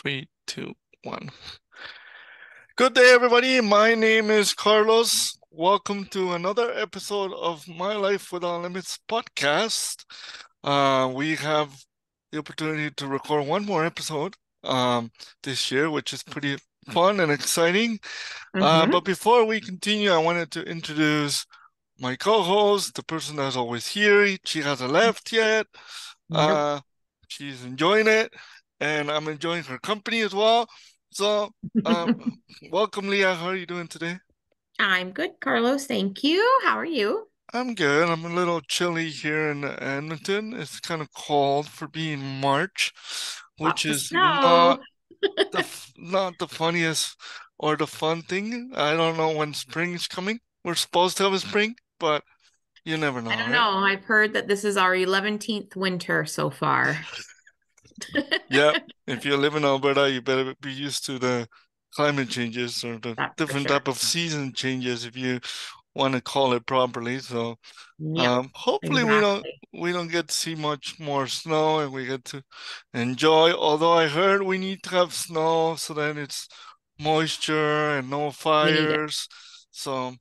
Three, two, one. Good day, everybody. My name is Carlos. Welcome to another episode of My Life Without Limits podcast. We have the opportunity to record one more episode this year, which is pretty fun and exciting. But before we continue, I wanted to introduce my co-host, the person that's always here. She hasn't left yet. Nope. She's enjoying it, and I'm enjoying her company as well. So, welcome, Leah. How are you doing today? I'm good, Carlos. Thank you. How are you? I'm good. I'm a little chilly here in Edmonton. It's kind of cold for being March, which Lots of is snow. not the funniest or the fun thing. I don't know when spring is coming. We're supposed to have a spring, but you never know, I don't right? know. I've heard that this is our 11th winter so far. Yep. If you live in Alberta, you better be used to the climate changes or the That's for different sure. type of season changes, if you want to call it properly. So, Yep, hopefully exactly. we don't get to see much more snow and we get to enjoy. Although I heard we need to have snow so then it's moisture and no We need it. fires. So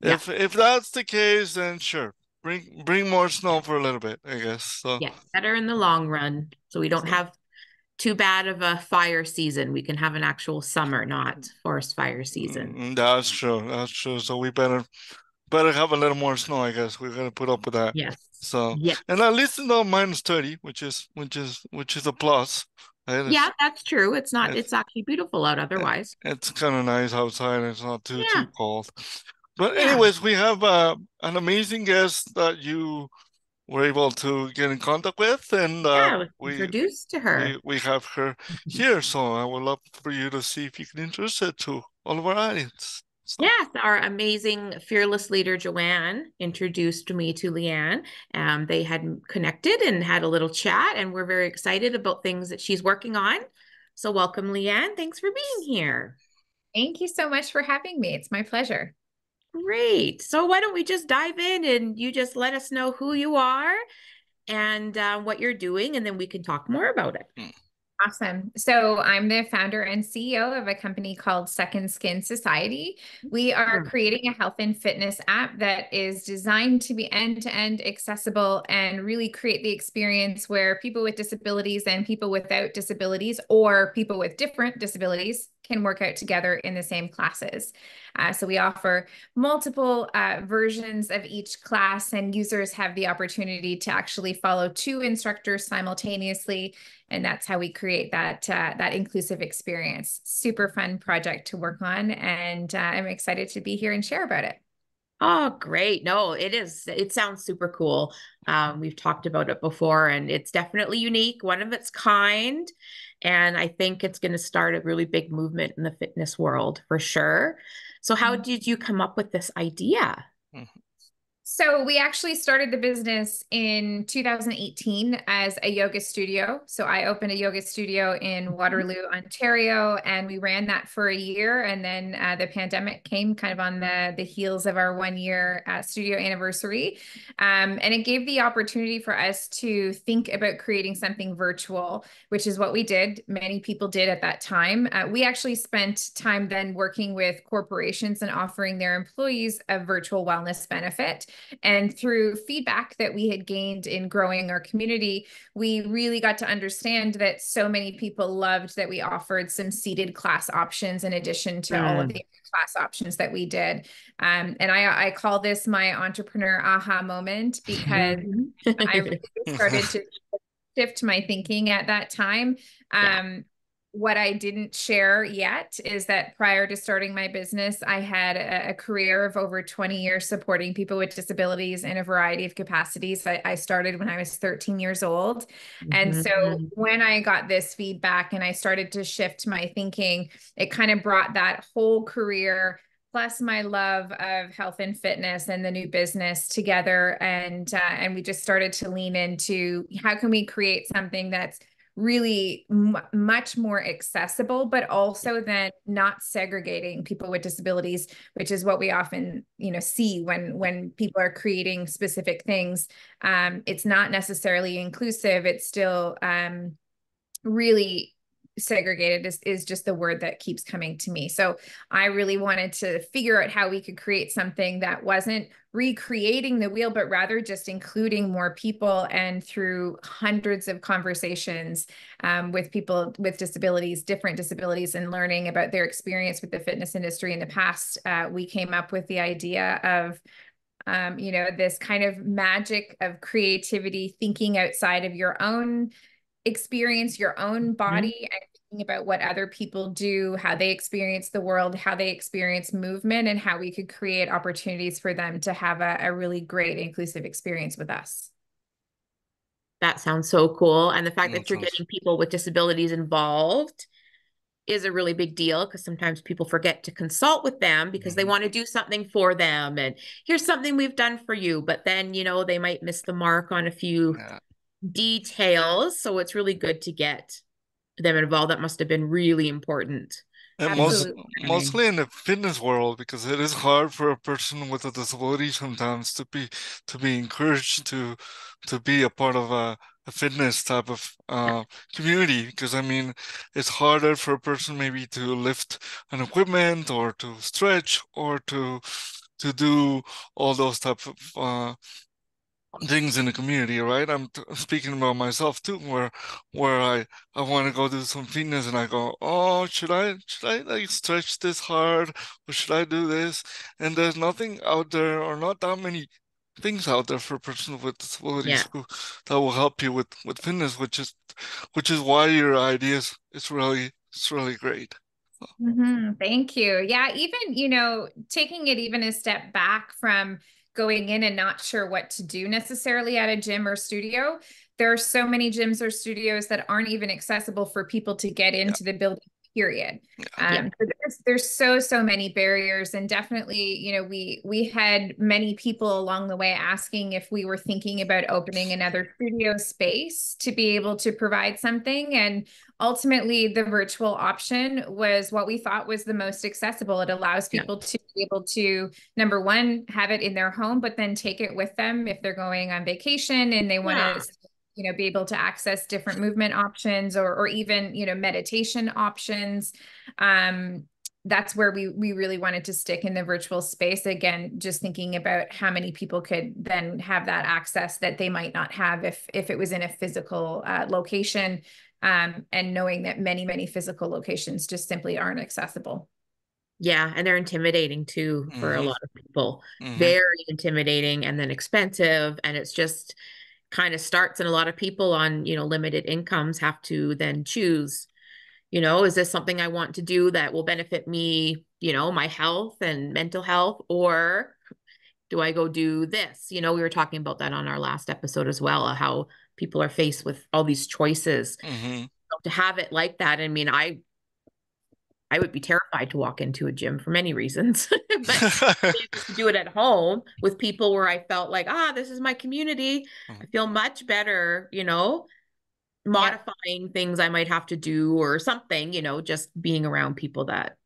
Yeah. if that's the case, then sure, bring more snow for a little bit, I guess. So. Yeah. Better in the long run. So we don't have too bad of a fire season. We can have an actual summer, not forest fire season. That's true. That's true. So we better have a little more snow, I guess. We're gonna put up with that. Yes. So, Yes. and at least it's not -30, which is a plus. Right? Yeah, that's true. It's it's actually beautiful out otherwise. it's kind of nice outside. It's not too Yeah. cold. But Yeah. anyways, we have an amazing guest that you were able to get in contact with, and Yeah. I was introduced to her. we have her here. So I would love for you to see if you can introduce her to all of our audience. So. Yes, our amazing fearless leader, Joanne, introduced me to Leanne. They had connected and had a little chat, and we're very excited about things that she's working on. So, welcome, Leanne. Thanks for being here. Thank you so much for having me. It's my pleasure. Great. So, why don't we just dive in and you just let us know who you are and what you're doing, and then we can talk more about it. Awesome. So I'm the founder and CEO of a company called Second Skin Society. We are creating a health and fitness app that is designed to be end-to-end accessible and really create the experience where people with disabilities and people without disabilities or people with different disabilities can work out together in the same classes. So we offer multiple versions of each class, and users have the opportunity to actually follow two instructors simultaneously. And that's how we create that inclusive experience. Super fun project to work on. And I'm excited to be here and share about it. Oh, great. No, it is. It sounds super cool. We've talked about it before, and it's definitely unique, one of its kind. And I think it's going to start a really big movement in the fitness world for sure. So, how did you come up with this idea? So we actually started the business in 2018 as a yoga studio. So I opened a yoga studio in Waterloo, Ontario, and we ran that for a year. And then the pandemic came kind of on the heels of our 1 year studio anniversary. And it gave the opportunity for us to think about creating something virtual, which is what we did. Many people did at that time. We actually spent time then working with corporations and offering their employees a virtual wellness benefit. And through feedback that we had gained in growing our community, we really got to understand that so many people loved that we offered some seated class options in addition to all of the class options that we did. And I call this my entrepreneur aha moment because I really started to shift my thinking at that time. What I didn't share yet is that prior to starting my business, I had a career of over 20 years supporting people with disabilities in a variety of capacities. I started when I was 13 years old. And so when I got this feedback and I started to shift my thinking, it kind of brought that whole career plus my love of health and fitness and the new business together. And we just started to lean into how can we create something that's really much more accessible, but also then not segregating people with disabilities, which is what we often, see when people are creating specific things. It's not necessarily inclusive. It's still really segregated is just the word that keeps coming to me. So I really wanted to figure out how we could create something that wasn't recreating the wheel, but rather just including more people. And through hundreds of conversations with people with disabilities, different disabilities, and learning about their experience with the fitness industry in the past, we came up with the idea of this kind of magic of creativity, thinking outside of your own experience, your own body, and thinking about what other people do, how they experience the world, how they experience movement, and how we could create opportunities for them to have a really great inclusive experience with us. That sounds so cool. And the fact that you're getting people with disabilities involved is a really big deal, because sometimes people forget to consult with them because they want to do something for them. And here's something we've done for you. But then, they might miss the mark on a few details. So it's really good to get them involved. That must have been really important. And mostly in the fitness world, because it is hard for a person with a disability sometimes to be encouraged to be a part of a fitness type of community, because I mean, it's harder for a person maybe to lift an equipment or to stretch or to do all those types of things in the community, right? I'm speaking about myself too, where I want to go do some fitness and I go, oh, should I like stretch this hard, or should I do this? And there's nothing out there, or not that many things out there for a person with disabilities that will help you with fitness, which is why your ideas is really great. Thank you. Yeah, even taking it even a step back from going in and not sure what to do necessarily at a gym or studio. There are so many gyms or studios that aren't even accessible for people to get into the building, period. So there's so many barriers, and definitely, we had many people along the way asking if we were thinking about opening another studio space to be able to provide something. And ultimately, the virtual option was what we thought was the most accessible. It allows people to be able to, number one, have it in their home, but then take it with them if they're going on vacation and they want to be able to access different movement options, or even, meditation options. That's where we really wanted to stick in the virtual space. Again, just thinking about how many people could then have that access that they might not have if it was in a physical location, and knowing that many physical locations just simply aren't accessible. Yeah, and they're intimidating too for a lot of people. Very intimidating, and then expensive, and it's just kind of starts, and a lot of people on limited incomes have to then choose, is this something I want to do that will benefit me, my health and mental health, or do I go do this? We were talking about that on our last episode as well, how people are faced with all these choices. So to have it like that, I mean, I would be terrified to walk into a gym for many reasons, but to do it at home with people where I felt like, this is my community. I feel much better, modifying things I might have to do or something, just being around people that,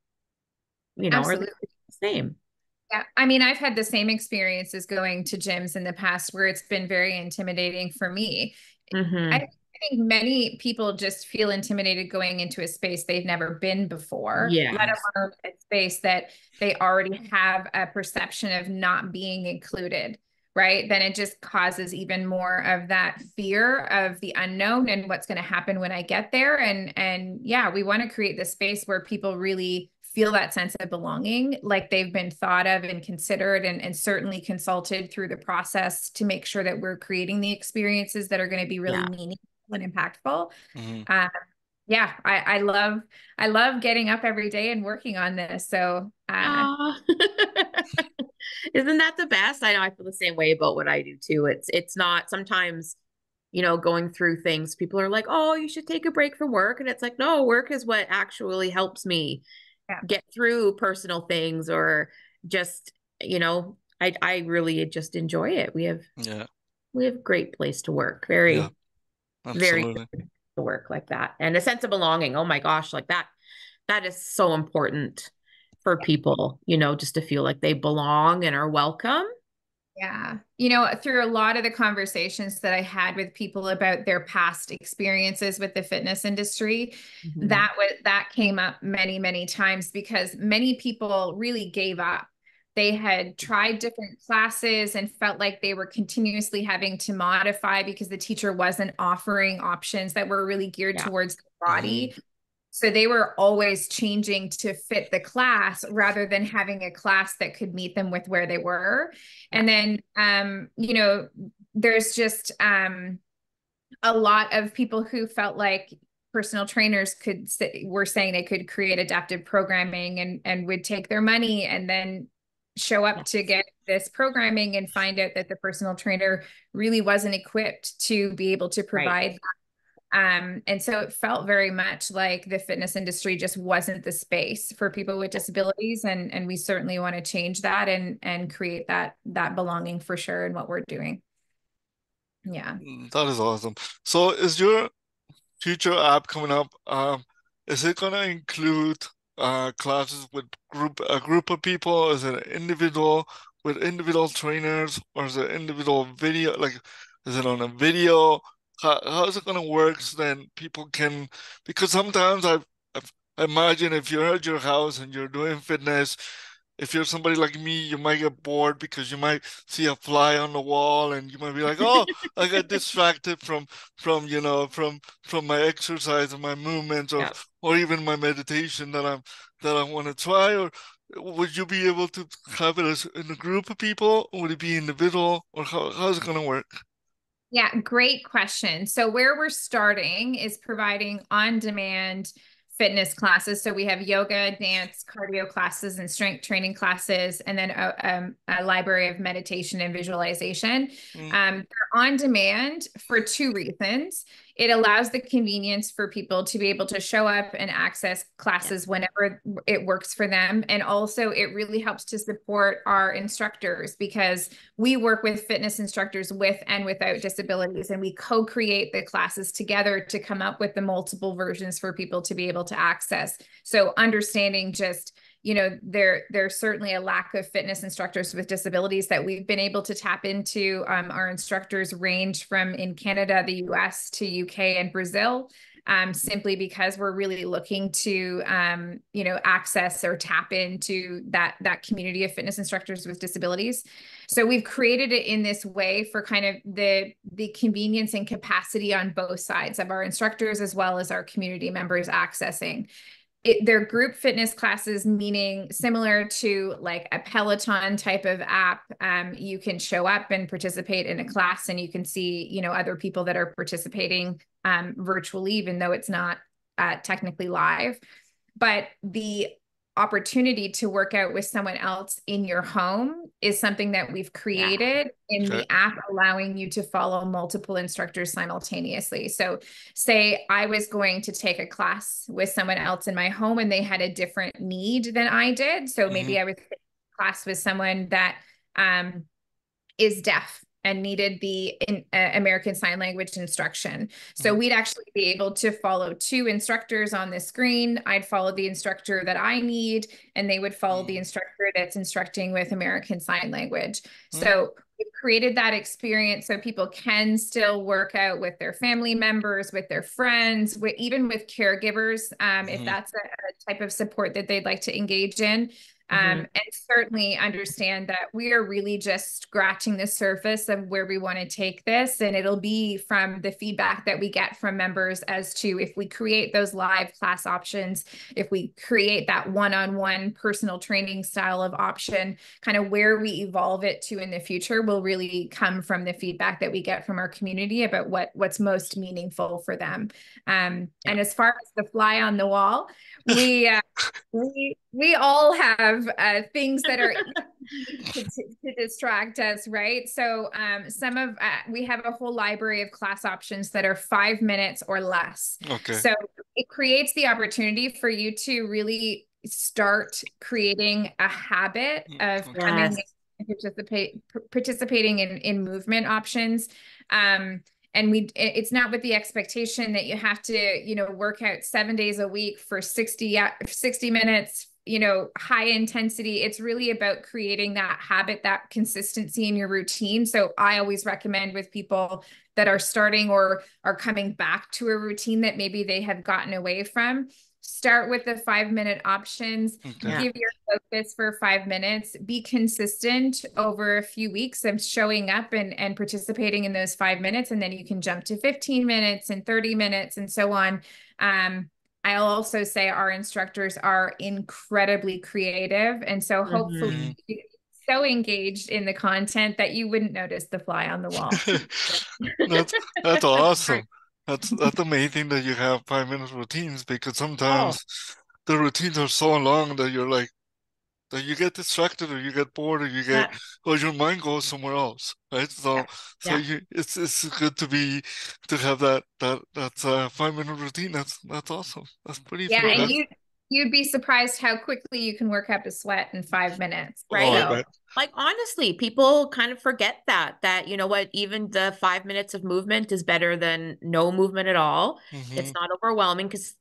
are the same. Yeah. I mean, I've had the same experiences going to gyms in the past where it's been very intimidating for me. I think many people just feel intimidated going into a space they've never been before, let alone a space that they already have a perception of not being included, right? Then it just causes even more of that fear of the unknown and what's going to happen when I get there. And yeah, we want to create this space where people really feel that sense of belonging, like they've been thought of and considered and certainly consulted through the process to make sure that we're creating the experiences that are going to be really meaningful and impactful. I love getting up every day and working on this. So isn't that the best? I know I feel the same way about what I do too. It's not sometimes, going through things, people are like, oh, you should take a break from work. And it's like, no, work is what actually helps me get through personal things, or just, I really just enjoy it. We have a great place to work. Very good to work like that. And a sense of belonging. Oh my gosh, like that is so important for people, just to feel like they belong and are welcome. Yeah. You know, through a lot of the conversations that I had with people about their past experiences with the fitness industry, that came up many, many times because many people really gave up. They had tried different classes and felt like they were continuously having to modify because the teacher wasn't offering options that were really geared towards the body. So they were always changing to fit the class rather than having a class that could meet them with where they were. And then, you know, there's just a lot of people who felt like personal trainers were saying they could create adaptive programming and would take their money and then show up to get this programming and find out that the personal trainer really wasn't equipped to be able to provide that. And so it felt very much like the fitness industry just wasn't the space for people with disabilities. And we certainly want to change that and create that belonging for sure in what we're doing. Yeah. That is awesome. So is your future app coming up, is it gonna include classes with a group of people? Is it individual with individual trainers, or is it individual video? Like, is it on a video? How is it gonna work so then people can, because sometimes I imagine if you're at your house and you're doing fitness, if you're somebody like me, you might get bored because you might see a fly on the wall and you might be like, oh, I got distracted from my exercise and my movements, or even my meditation that I want to try. Or would you be able to have it as in a group of people? Or would it be individual, or how's it gonna work? Yeah, great question. So where we're starting is providing on-demand fitness classes. So we have yoga, dance, cardio classes, and strength training classes, and then a library of meditation and visualization. They're on demand for two reasons. It allows the convenience for people to be able to show up and access classes whenever it works for them. And also it really helps to support our instructors because we work with fitness instructors with and without disabilities, and we co-create the classes together to come up with the multiple versions for people to be able to access. So understanding just, you know, there's certainly a lack of fitness instructors with disabilities that we've been able to tap into. Our instructors range from in Canada, the US to UK and Brazil, simply because we're really looking to, you know, access or tap into that community of fitness instructors with disabilities. So we've created it in this way for kind of the convenience and capacity on both sides of our instructors as well as our community members accessing. They're group fitness classes, meaning similar to like a Peloton type of app. You can show up and participate in a class and you can see, you know, other people that are participating virtually, even though it's not technically live. But the opportunity to work out with someone else in your home is something that we've created in the app, allowing you to follow multiple instructors simultaneously. So say I was going to take a class with someone else in my home and they had a different need than I did. So maybe I was taking a class with someone that is deaf and needed the American Sign Language instruction. So we'd actually be able to follow two instructors on the screen. I'd follow the instructor that I need, and they would follow the instructor that's instructing with American Sign Language. So we've created that experience so people can still work out with their family members, with their friends, even with caregivers, if that's a type of support that they'd like to engage in. And certainly understand that we are really just scratching the surface of where we want to take this. And it'll be from the feedback that we get from members as to if we create those live class options, if we create that one-on-one personal training style of option, kind of where we evolve it to in the future will really come from the feedback that we get from our community about what's most meaningful for them. And as far as the fly on the wall, we all have things that are easy to distract us, right? So we have a whole library of class options that are 5 minutes or less. So it creates the opportunity for you to really start creating a habit of coming and participating in movement options. And it's not with the expectation that you have to, you know, work out 7 days a week for 60 minutes high intensity. It's really about creating that habit, that consistency in your routine. So I always recommend with people that are starting or are coming back to a routine that maybe they have gotten away from, start with the 5-minute options. Okay. Give your focus for 5 minutes, be consistent over a few weeks of showing up and participating in those 5 minutes. And then you can jump to 15 minutes and 30 minutes and so on. I'll also say our instructors are incredibly creative. And so hopefully so engaged in the content that you wouldn't notice the fly on the wall. That's awesome. That's amazing that you have 5-minute routines, because sometimes the routines are so long that you're like, that you get distracted or you get bored or you get or your mind goes somewhere else, right? So it's good to have that 5-minute routine. That's awesome. That's pretty fantastic. And you'd be surprised how quickly you can work up a sweat in 5 minutes, right? Oh, like honestly, people kind of forget that you know what, even the 5 minutes of movement is better than no movement at all. It's not overwhelming, because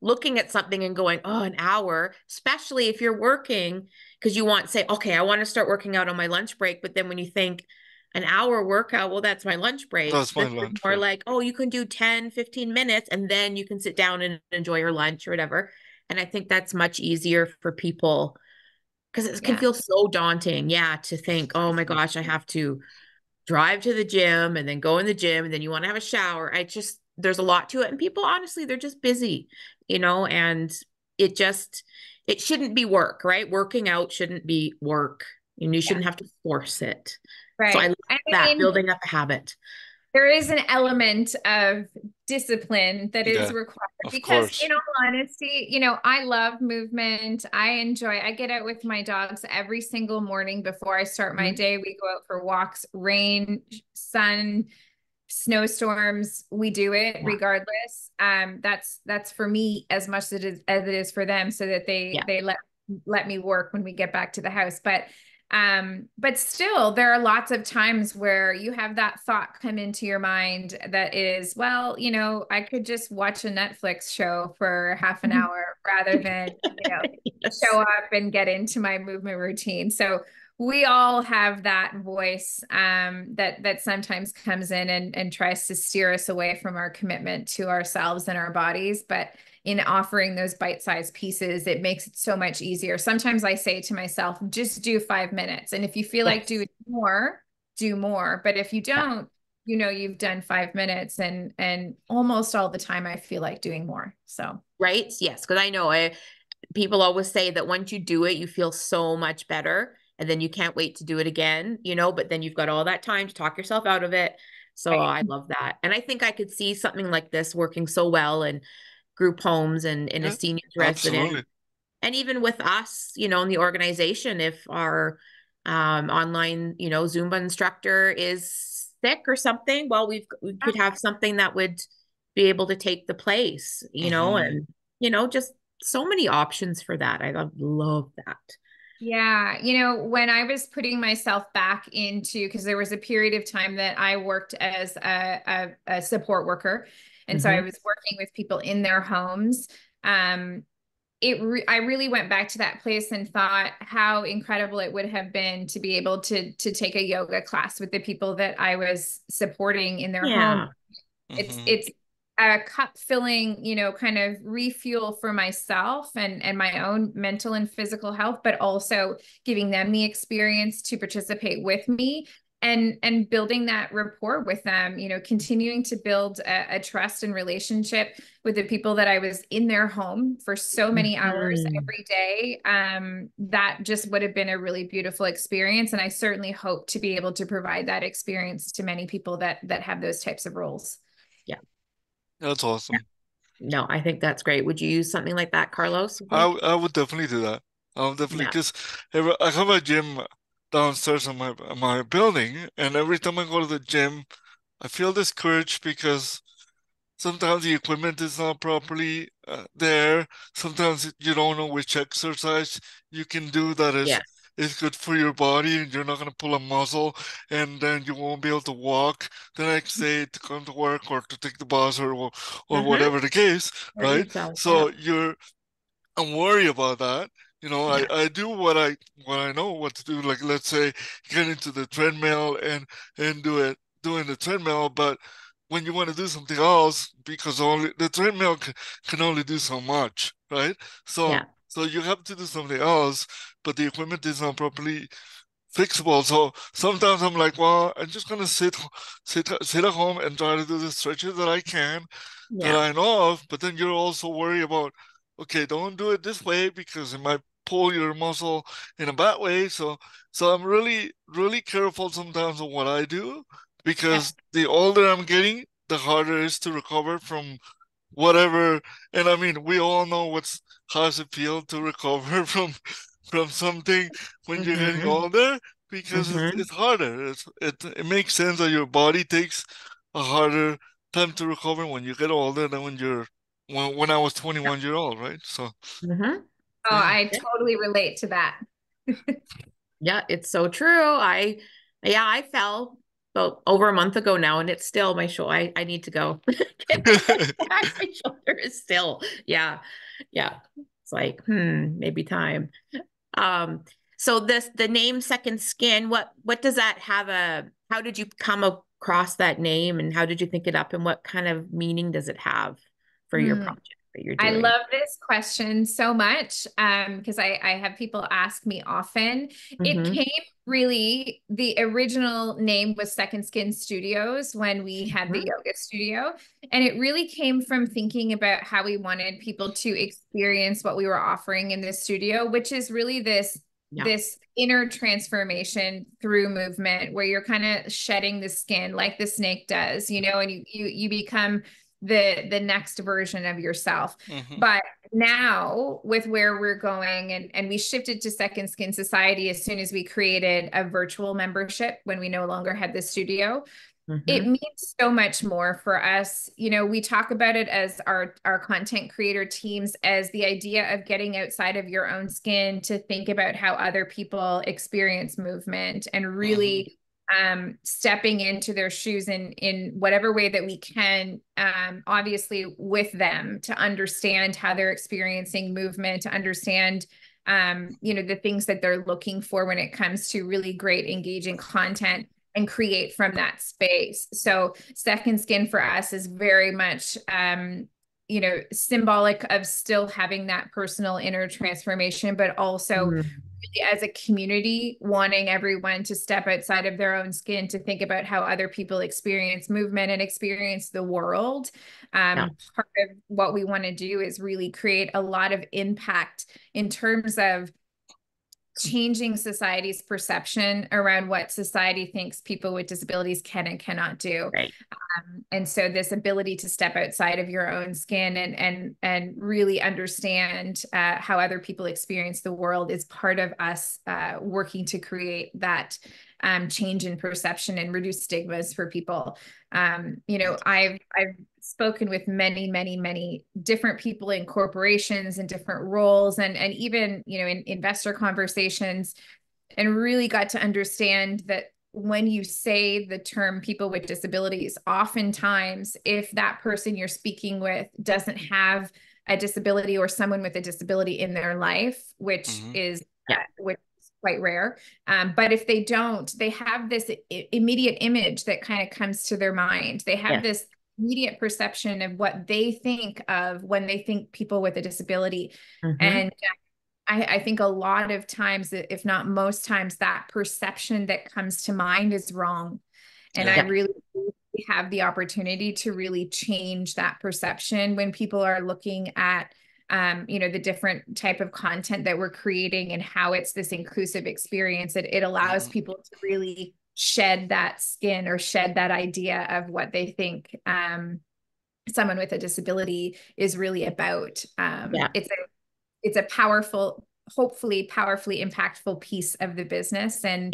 looking at something and going, oh, an hour, especially if you're working, because you want to say, okay, I want to start working out on my lunch break. But then when you think an hour workout, well, that's my lunch break. That's my lunch break. Or like, oh, you can do 10, 15 minutes and then you can sit down and enjoy your lunch or whatever. And I think that's much easier for people, because it can feel so daunting. To think, oh my gosh, I have to drive to the gym and then go in the gym and then you want to have a shower. There's a lot to it. And people, honestly, they're just busy, and it shouldn't be work, right? Working out shouldn't be work, and you shouldn't have to force it. Right. So I love that, building up a habit. There is an element of discipline that is required, because in all honesty, I love movement. I get out with my dogs every single morning before I start my day. We go out for walks, rain, sun, snowstorms. We do it regardless. That's for me as much as it is for them, so that they let me work when we get back to the house. But still, there are lots of times where you have that thought come into your mind that is, well, I could just watch a Netflix show for half an hour rather than, show up and get into my movement routine. So we all have that voice that sometimes comes in and tries to steer us away from our commitment to ourselves and our bodies. But in offering those bite-sized pieces, it makes it so much easier. Sometimes I say to myself, just do 5 minutes. And if you feel like do more. But if you don't, you've done 5 minutes, and almost all the time I feel like doing more. So. Right. Yes. Because I know people always say that once you do it, you feel so much better. And then you can't wait to do it again, but then you've got all that time to talk yourself out of it. So I love that. And I think I could see something like this working so well in group homes and in a senior's residence. And even with us, in the organization, if our online, Zumba instructor is sick or something, well, we could have something that would be able to take the place, and, just so many options for that. I love that. Yeah. When I was putting myself back into, because there was a period of time that I worked as a support worker. And so I was working with people in their homes. I really went back to that place and thought how incredible it would have been to be able to take a yoga class with the people that I was supporting in their home. It's a cup filling, kind of refuel for myself and my own mental and physical health, but also giving them the experience to participate with me and building that rapport with them, continuing to build a trust and relationship with the people that I was in their home for so many hours every day. That just would have been a really beautiful experience. And I certainly hope to be able to provide that experience to many people that have those types of roles. Yeah. That's awesome. No, I think that's great. Would you use something like that, Carlos? I would definitely do that. I would definitely, because I have a gym downstairs in my building, and every time I go to the gym, I feel discouraged because sometimes the equipment is not properly there. Sometimes you don't know which exercise you can do that is good for your body, and you're not going to pull a muscle, and then you won't be able to walk the next day to come to work or to take the bus or whatever the case, right? So I'm worried about that, You know, Yeah. I do what I know what to do. Like let's say get into the treadmill and doing the treadmill, but when you want to do something else, because only the treadmill can only do so much, right? So Yeah. so you have to do something else, but the equipment is not properly fixable. So sometimes I'm like, well, I'm just gonna sit at home and try to do the stretches that I can, that Yeah. I know of. But then you're also worried about, okay, don't do it this way because it might pull your muscle in a bad way. So I'm really careful sometimes on what I do, Yeah. because the older I'm getting, the harder it is to recover from whatever. And I mean, we all know how does it feel to recover from something when you're getting Mm-hmm. older, because Mm-hmm. it's harder. It makes sense that your body takes a harder time to recover when you get older than when I was 21 year old, right? Mm-hmm. Oh, Yeah. I totally relate to that. Yeah, it's so true. I fell about over a month ago now, and it's still my shoulder. I need to go get back. My shoulder is still, yeah, yeah. It's like, maybe time. Um, so the name Second Skin, what does that have how did you come across that name and how did you think it up and what kind of meaning does it have for your Hmm. project that you're I doing? love this question so much because I have people ask me often. It Mm-hmm. came really, the original name was Second Skin Studios when we had the Mm-hmm. yoga studio. And it really came from thinking about how we wanted people to experience what we were offering in this studio, which is really Yeah. this inner transformation through movement where you're kind of shedding the skin like the snake does, you know, and you become the next version of yourself. Mhm. But now with where we're going and we shifted to Second Skin Society as soon as we created a virtual membership when we no longer had the studio. It Mm-hmm. means so much more for us. You know, we talk about it as our content creator teams as the idea of getting outside of your own skin to think about how other people experience movement and Mhm. really stepping into their shoes in whatever way that we can, obviously with them to understand how they're experiencing movement, to understand you know, the things that they're looking for when it comes to really great engaging content and create from that space. So Second Skin for us is very much you know, symbolic of still having that personal inner transformation, but also really as a community wanting everyone to step outside of their own skin to think about how other people experience movement and experience the world. Yeah. Part of what we want to do is really create a lot of impact in terms of changing society's perception around what society thinks people with disabilities can and cannot do. Right. And so this ability to step outside of your own skin and really understand how other people experience the world is part of us working to create that change in perception and reduce stigmas for people. You know, I've spoken with many different people in corporations and different roles and even, you know, in investor conversations, and really got to understand that when you say the term people with disabilities, oftentimes if that person you're speaking with doesn't have a disability or someone with a disability in their life, which Mhm. is Yeah. which is quite rare, but if they don't, they have this immediate image that kind of comes to their mind. They have Yes. this immediate perception of what they think of when they think people with a disability. Mm-hmm. And I think a lot of times, if not most times, that perception that comes to mind is wrong. And I Yeah. Yeah. really have the opportunity to really change that perception when people are looking at you know, the different type of content that we're creating and how it's this inclusive experience. It allows Mhm. people to really shed that skin or shed that idea of what they think someone with a disability is really about. Yeah. It's a powerful, hopefully powerfully impactful piece of the business. And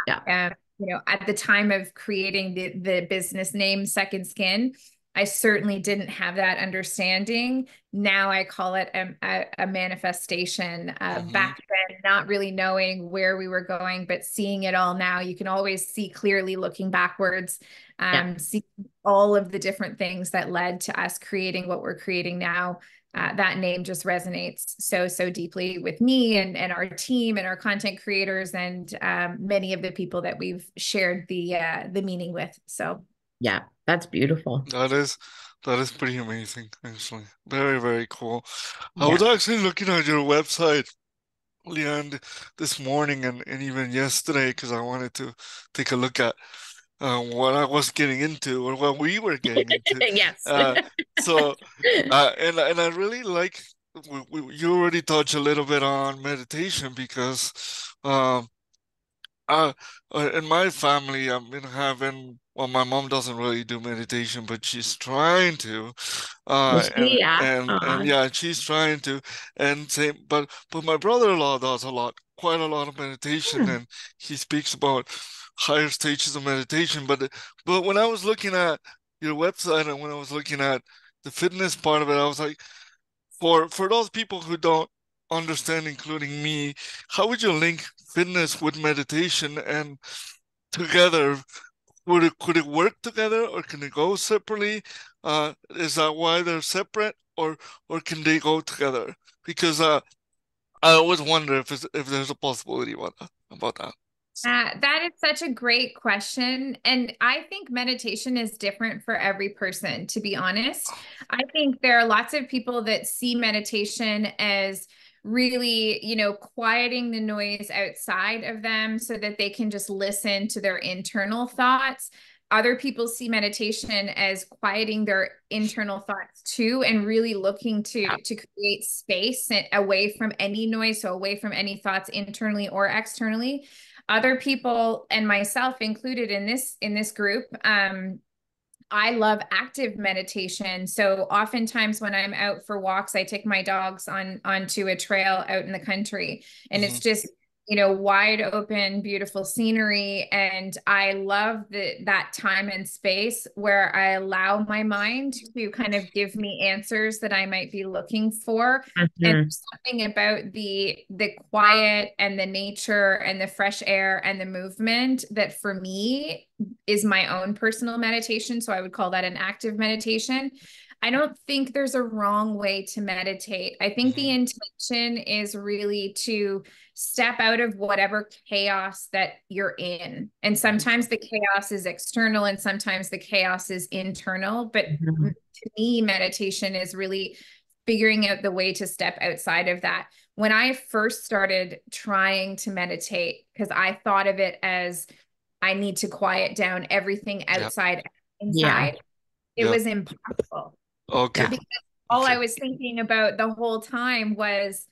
Yeah. Yeah. you know, at the time of creating the business name Second Skin, I certainly didn't have that understanding. Now I call it a manifestation. Mhm. Back then, not really knowing where we were going, but seeing it all now. You can always see clearly looking backwards, Yeah. see all of the different things that led to us creating what we're creating now. that name just resonates so deeply with me and our team and our content creators and many of the people that we've shared the meaning with. So yeah, that's beautiful. That is pretty amazing, actually. Very, very cool. I was Yeah. actually looking at your website, Leah, this morning and even yesterday because I wanted to take a look at what I was getting into or what we were getting into. Yes. So and I really like you already touched a little bit on meditation because um uh, in my family, I've been having, well, my mom doesn't really do meditation, but she's trying to. Was she? Yeah. And yeah, she's trying to. And same, but my brother-in-law does quite a lot of meditation, Hmm. and he speaks about higher stages of meditation. But when I was looking at your website and when I was looking at the fitness part of it, I was like, for those people who don't understand, including me, how would you link fitness with meditation and together? Could it work together or can it go separately? Is that why they're separate or can they go together? Because I always wonder if there's a possibility about that. that is such a great question. And I think meditation is different for every person, to be honest. I think there are lots of people that see meditation as really, quieting the noise outside of them so that they can just listen to their internal thoughts. Other people see meditation as quieting their internal thoughts too, and really looking to create space away from any noise, so away from any thoughts internally or externally. Other people, and myself included in this group, I love active meditation. So oftentimes when I'm out for walks, I take my dogs onto a trail out in the country, and it's just, wide open, beautiful scenery. And I love that time and space where I allow my mind to kind of give me answers that I might be looking for. And something about the quiet and the nature and the fresh air and the movement that for me is my own personal meditation. So I would call that an active meditation. I don't think there's a wrong way to meditate. I think the intention is really to step out of whatever chaos that you're in. And sometimes the chaos is external and sometimes the chaos is internal. But to me, meditation is really figuring out the way to step outside of that. When I first started trying to meditate, because I thought of it as I need to quiet down everything outside, inside, it was impossible. Okay. Because all I was thinking about the whole time was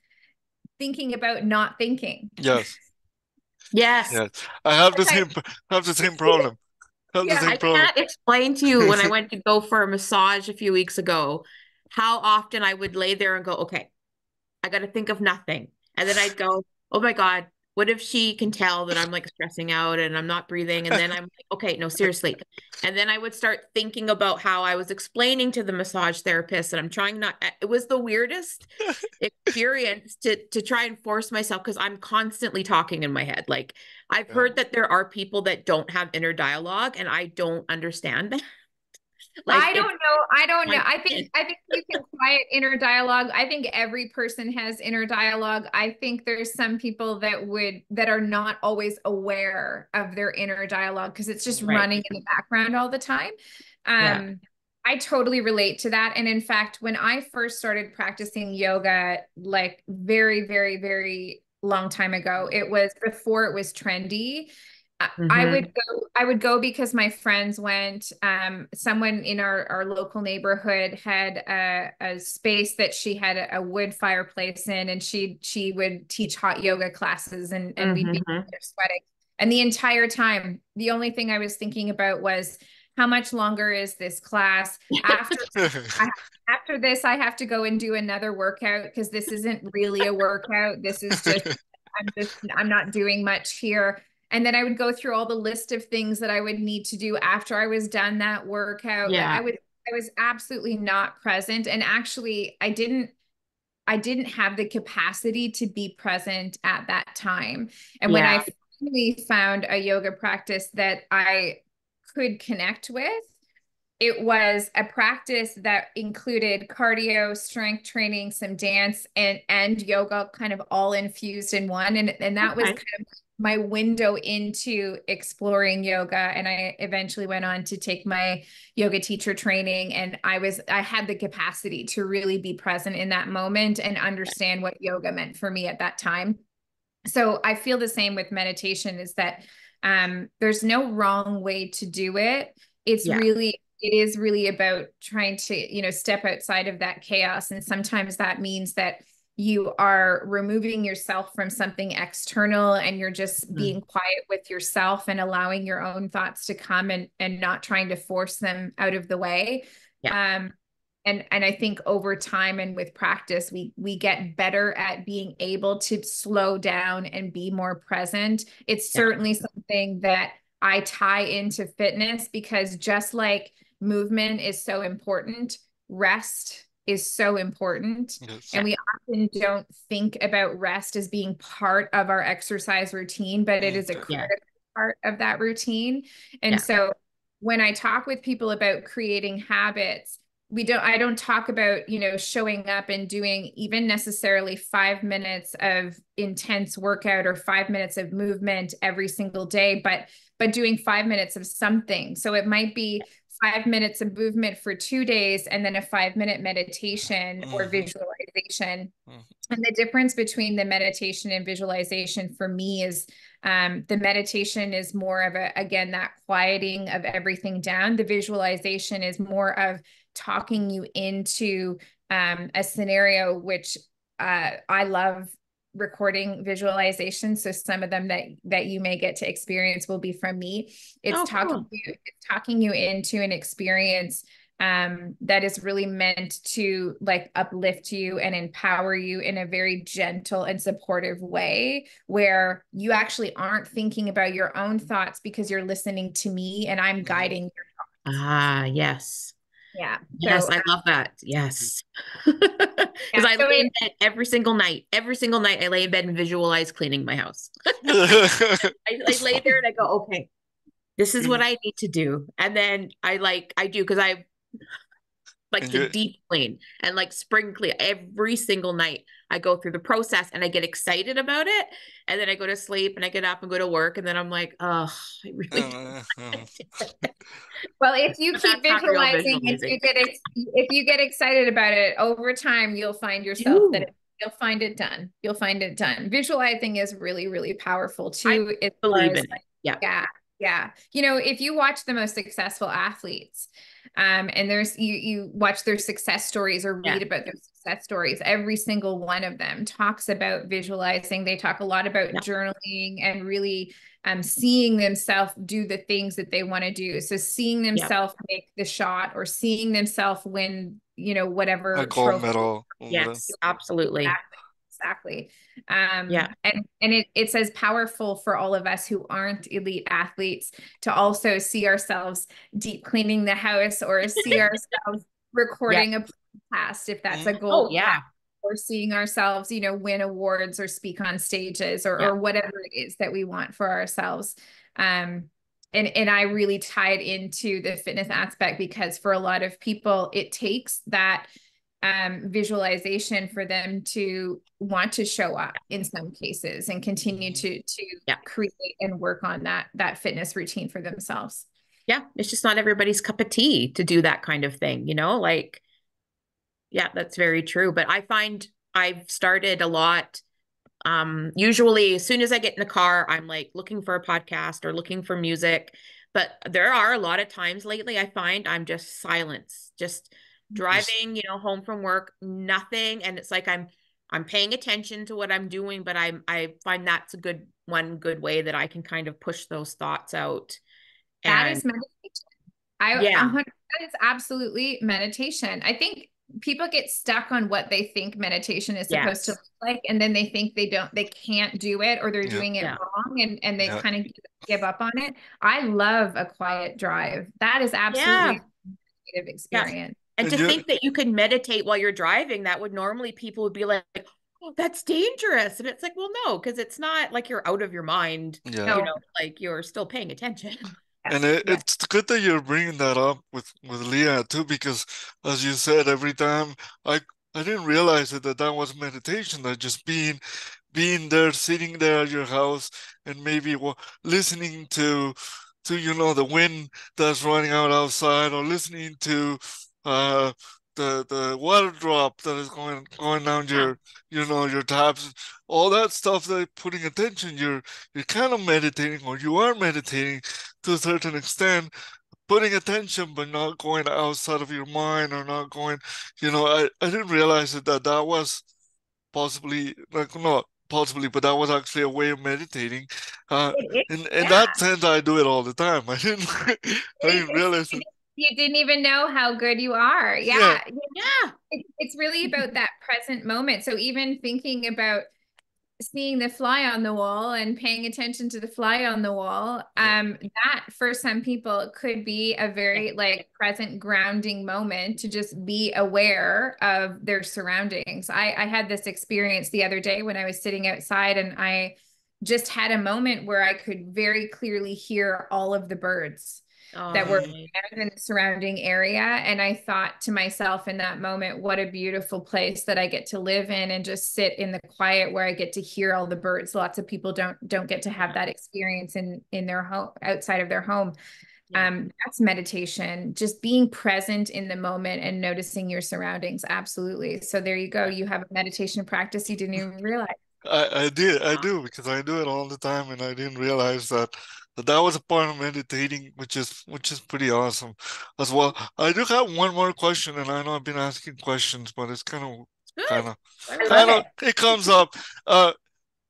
thinking about not thinking. Yes. Yes. I have the same problem. I can't explain to you when I went to go for a massage a few weeks ago, how often I would lay there and go, okay, I got to think of nothing. And then I'd go, oh my God, what if she can tell that I'm like stressing out and I'm not breathing? And then I'm like, okay, no, seriously. And then I would start thinking about how I was explaining to the massage therapist and I'm trying not, it was the weirdest experience to try and force myself because I'm constantly talking in my head. Like I've heard that there are people that don't have inner dialogue and I don't understand that. Like I don't know. I think you can quiet inner dialogue. I think every person has inner dialogue. I think there's some people that are not always aware of their inner dialogue because it's just running in the background all the time. I totally relate to that. And in fact, when I first started practicing yoga, like very, very, very long time ago, it was before it was trendy. I would go because my friends went. Someone in our local neighborhood had a space that she had a wood fireplace in, and she would teach hot yoga classes, and we'd be there sweating. And the entire time, the only thing I was thinking about was how much longer is this class? After this, I have to go and do another workout because this isn't really a workout. This is just I'm not doing much here. And then I would go through all the list of things that I would need to do after I was done that workout. I was absolutely not present. And actually I didn't have the capacity to be present at that time. And when I finally found a yoga practice that I could connect with, it was a practice that included cardio, strength training, some dance, and yoga, kind of all infused in one. And that was kind of my window into exploring yoga. And I eventually went on to take my yoga teacher training, and I had the capacity to really be present in that moment and understand what yoga meant for me at that time. So I feel the same with meditation, is that there's no wrong way to do it. It is really about trying to, step outside of that chaos. And sometimes that means that you are removing yourself from something external, and you're just being quiet with yourself and allowing your own thoughts to come, and not trying to force them out of the way. And I think over time and with practice, we get better at being able to slow down and be more present. It's certainly something that I tie into fitness, because just like movement is so important, rest is so important. Yes. And we often don't think about rest as being part of our exercise routine, but it is a critical part of that routine. And so when I talk with people about creating habits, I don't talk about, showing up and doing even necessarily 5 minutes of intense workout or 5 minutes of movement every single day, but doing 5 minutes of something. So it might be 5 minutes of movement for 2 days, and then a 5-minute meditation or visualization. And the difference between the meditation and visualization for me is the meditation is more of again, that quieting of everything down. The visualization is more of talking you into a scenario, which I love recording visualization. So some of them that you may get to experience will be from me. It's talking you into an experience that is really meant to like uplift you and empower you in a very gentle and supportive way, where you actually aren't thinking about your own thoughts, because you're listening to me and I'm guiding your thoughts. Yes. Yeah. Yes, so, I love that. Yes. Because I lay in bed every single night. Every single night I lay in bed and visualize cleaning my house. I lay there and I go, okay, this is what I need to do. And then I do, because I like to deep clean and like spring clean every single night. I go through the process and I get excited about it. And then I go to sleep and I get up and go to work. And then I'm like, oh, I really don't like it. Well, if you keep visualizing, if you get excited about it over time, you'll find yourself you'll find it done. You'll find it done. Visualizing is really, really powerful too. I believe in it. Yeah. If you watch the most successful athletes, and you watch their success stories or read about their success stories, every single one of them talks about visualizing. They talk a lot about journaling and really seeing themselves do the things that they want to do. So seeing themselves make the shot, or seeing themselves win, whatever a gold medal. Yes, absolutely. Exactly. And it's as powerful for all of us who aren't elite athletes to also see ourselves deep cleaning the house, or see ourselves recording a podcast, if that's a goal. Or seeing ourselves, win awards or speak on stages, or whatever it is that we want for ourselves. And I really tied into the fitness aspect, because for a lot of people, it takes that visualization for them to want to show up in some cases and continue to create and work on that fitness routine for themselves. Yeah. It's just not everybody's cup of tea to do that kind of thing, that's very true. But I find I've started a lot. Usually as soon as I get in the car, I'm like looking for a podcast or looking for music, but there are a lot of times lately I find I'm just silence, just driving, home from work, nothing. And it's like, I'm paying attention to what I'm doing, but I find that's one good way that I can kind of push those thoughts out. That is meditation. That is absolutely meditation. I think people get stuck on what they think meditation is supposed to look like. And then they think they can't do it, or they're doing it wrong, and they kind of give up on it. I love a quiet drive. That is absolutely a meditative experience. And to think that you can meditate while you're driving, that would normally people would be like, oh, that's dangerous. And it's like, well, no, because it's not like you're out of your mind, like you're still paying attention. And Yes. Yes. it's good that you're bringing that up with Leah too, because as you said, every time I I didn't realize it, that that was meditation, that just being there, sitting there at your house, and maybe listening to the wind that's running out outside, or listening to uh the water drop that is going down Yeah. your taps, all that stuff, that putting attention, you're kind of meditating, or you are meditating to a certain extent, putting attention, but not going outside of your mind, or not going, I didn't realize that was possibly, like, not possibly, but that was actually a way of meditating. Uh, It is. in Yeah. that sense, I do it all the time. I didn't, I didn't realize it. You didn't even know how good you are. Yeah, Yeah. Yeah. It's really about that present moment. So even thinking about seeing the fly on the wall and paying attention to the fly on the wall, yeah, that for some people could be a very like present grounding moment to just be aware of their surroundings. I had this experience the other day when I was sitting outside, and I just had a moment where I could very clearly hear all of the birds that were Oh, in the surrounding area. And I thought to myself in that moment, what a beautiful place that I get to live in and just sit in the quiet where I get to hear all the birds. Lots of people don't get to have that experience in their home, outside of their home. yeah. That's meditation, just being present in the moment and noticing your surroundings. Absolutely. So there you go. You have a meditation practice you didn't even realize. I do, because I do it all the time, and I didn't realize that was a part of meditating, which is pretty awesome as well. I do have one more question, and I know I've been asking questions, but it's Good. kind of, I I love love it. it. it comes up. Uh,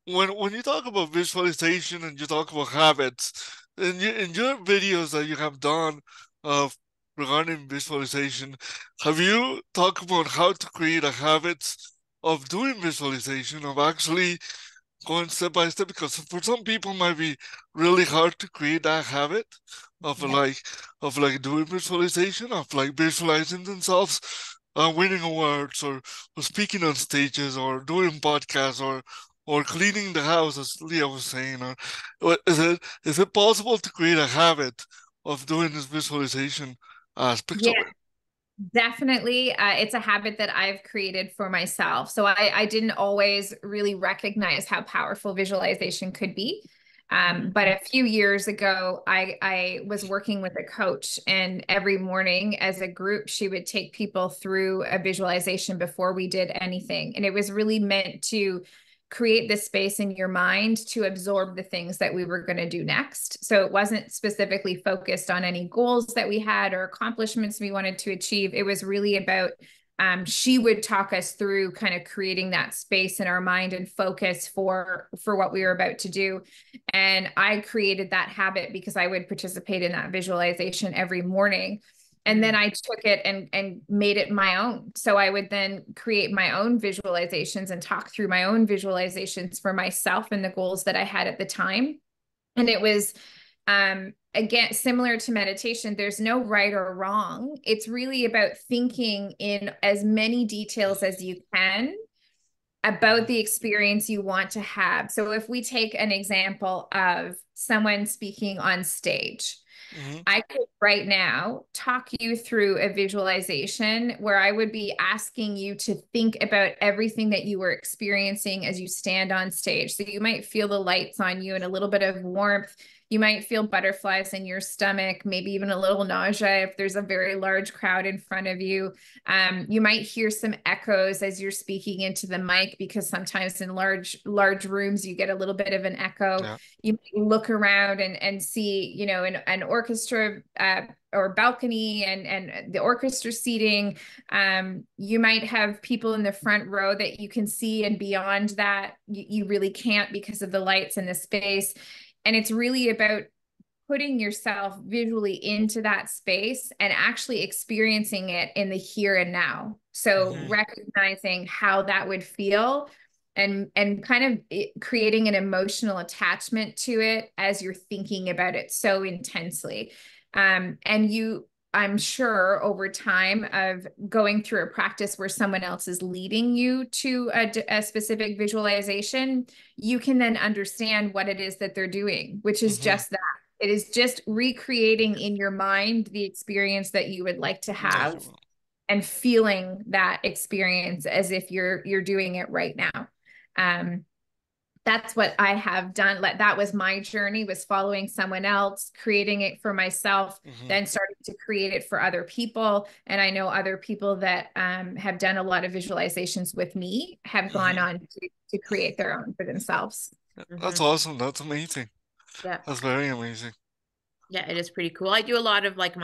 when you talk about visualization, and you talk about habits, in your videos that you have done uh, regarding visualization, have you talked about how to create a habit of doing visualization, of actually going step by step? Because for some people, it might be really hard to create that habit of Yeah. like doing visualization, of like visualizing themselves winning awards, or speaking on stages, or doing podcasts, or cleaning the house, as Leah was saying. Is it possible to create a habit of doing this visualization aspect Yeah. of it? Definitely. It's a habit that I've created for myself. So I didn't always really recognize how powerful visualization could be. But a few years ago, I was working with a coach, and every morning as a group, she would take people through a visualization before we did anything. And it was really meant to create this space in your mind to absorb the things that we were going to do next. So it wasn't specifically focused on any goals that we had or accomplishments we wanted to achieve. It was really about she would talk us through kind of creating that space in our mind and focus for what we were about to do. And I created that habit because I would participate in that visualization every morning. And then I took it and made it my own. So I would then create my own visualizations and talk through my own visualizations for myself and the goals that I had at the time. And it was, again, similar to meditation, there's no right or wrong. It's really about thinking in as many details as you can about the experience you want to have. So if we take an example of someone speaking on stage, Mm-hmm. I could right now talk you through a visualization where I would be asking you to think about everything that you were experiencing as you stand on stage. So you might feel the lights on you and a little bit of warmth. You might feel butterflies in your stomach, maybe even a little nausea if there's a very large crowd in front of you. You might hear some echoes as you're speaking into the mic, because sometimes in large rooms you get a little bit of an echo. Yeah. You look around and see, an orchestra or balcony and the orchestra seating. You might have people in the front row that you can see, and beyond that, you really can't because of the lights and the space. And it's really about putting yourself visually into that space and actually experiencing it in the here and now. So recognizing how that would feel and kind of creating an emotional attachment to it as you're thinking about it so intensely. And I'm sure over time of going through a practice where someone else is leading you to a specific visualization, you can then understand what it is that they're doing, which is Mm-hmm. just that. It is just recreating in your mind the experience that you would like to have and feeling that experience as if you're doing it right now. That's what I have done. That was my journey, was following someone else, creating it for myself, then starting to create it for other people. And I know other people that have done a lot of visualizations with me have gone on to create their own for themselves. That's awesome. That's amazing. Yeah. That's very amazing. Yeah, it is pretty cool. I do a lot of like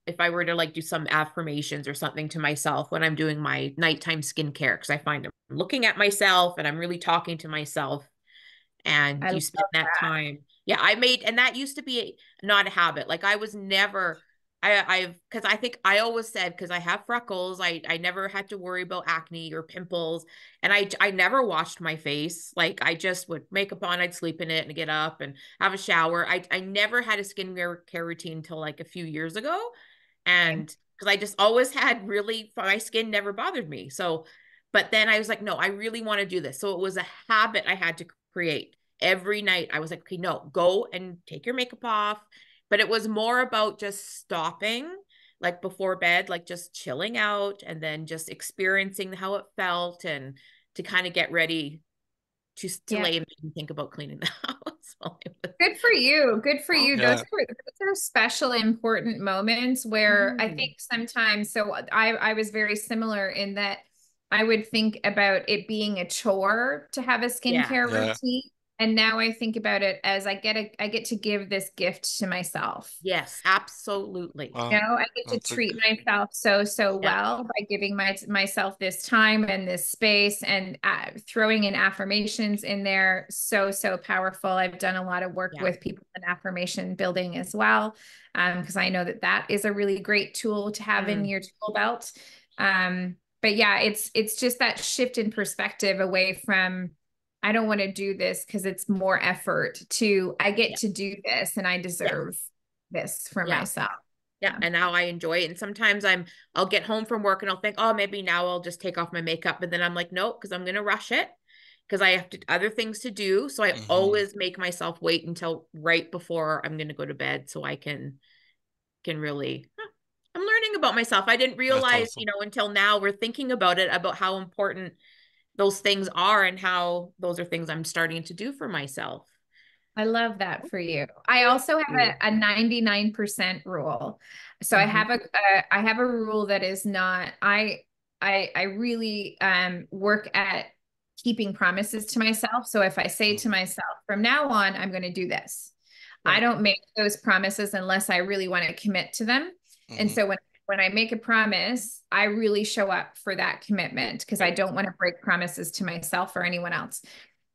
if I were to like do some affirmations or something to myself when I'm doing my nighttime skincare, because I find I'm looking at myself and I'm really talking to myself. And you spend that time. Yeah, and that used to be not a habit. Like I was never, because I think I always said, because I have freckles, I never had to worry about acne or pimples. And I never washed my face. Like I just would makeup on, I'd sleep in it and get up and have a shower. I never had a skincare routine until like a few years ago. And because I just always had my skin never bothered me. So, but then I was like, no, I really want to do this. So it was a habit I had to create. Every night I was like, okay, no, go and take your makeup off. But it was more about just stopping, like before bed, like just chilling out and then just experiencing how it felt and to kind of get ready to lay in bed and think about cleaning the house. Good for you. Good for you. Those are special, important moments where I think sometimes, so I was very similar in that I would think about it being a chore to have a skincare routine. And now I think about it as I get to give this gift to myself. Yes, absolutely. You know, I get to treat myself so well by giving myself this time and this space and throwing in affirmations in there. So powerful. I've done a lot of work with people in affirmation building as well, because I know that is a really great tool to have in your tool belt. But yeah, it's just that shift in perspective away from, I don't want to do this because it's more effort, to I get to do this and I deserve this for myself. Yeah. And now I enjoy it. And sometimes I'll get home from work and I'll think, oh, maybe now I'll just take off my makeup. But then I'm like, no, because I'm going to rush it because I have other things to do. So I always make myself wait until right before I'm going to go to bed so I can really, I'm learning about myself. I didn't realize, until now we're thinking about it, about how important those things are and how those are things I'm starting to do for myself. I love that for you. I also have a 99% rule. So I have a rule that is not, I really work at keeping promises to myself. So if I say to myself, from now on, I'm going to do this, I don't make those promises unless I really want to commit to them. And so when I make a promise, I really show up for that commitment because I don't want to break promises to myself or anyone else.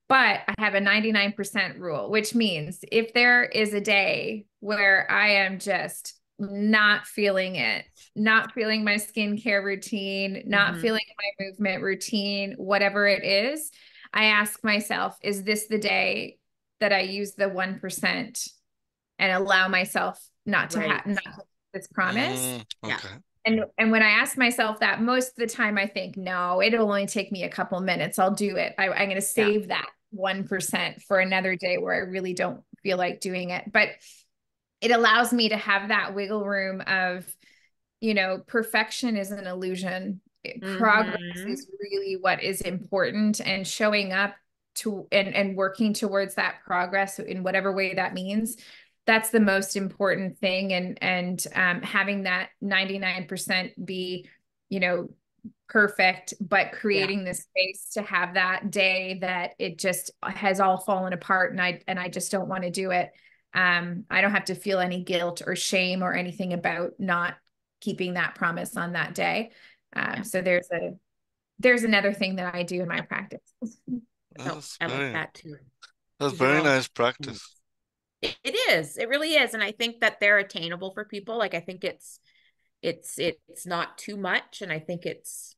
But I have a 99% rule, which means if there is a day where I am just not feeling it, not feeling my skincare routine, not feeling my movement routine, whatever it is, I ask myself, is this the day that I use the 1% and allow myself not to have this promise? Okay. And when I ask myself that, most of the time I think, no, it'll only take me a couple minutes. I'll do it. I'm going to save that 1% for another day where I really don't feel like doing it. But it allows me to have that wiggle room of, perfection is an illusion. Progress is really what is important, and showing up to and working towards that progress in whatever way that means. That's the most important thing. And having that 99% be, perfect, but creating the space to have that day that it just has all fallen apart and I just don't want to do it. I don't have to feel any guilt or shame or anything about not keeping that promise on that day. So there's another thing that I do in my practice. I like that too. That's very nice practice. It is. It really is. And I think that they're attainable for people. Like, I think it's not too much. And I think it's,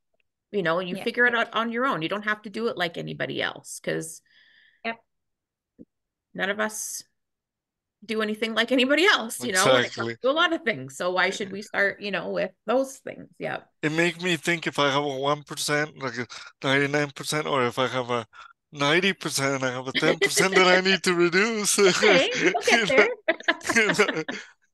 you figure it out on your own. You don't have to do it like anybody else, because none of us do anything like anybody else, when it comes to a lot of things. So why should we start, with those things? Yeah. It makes me think if I have a 1%, like a 99%, or if I have a 90%, I have a 10% that I need to reduce. Okay, we'll get there.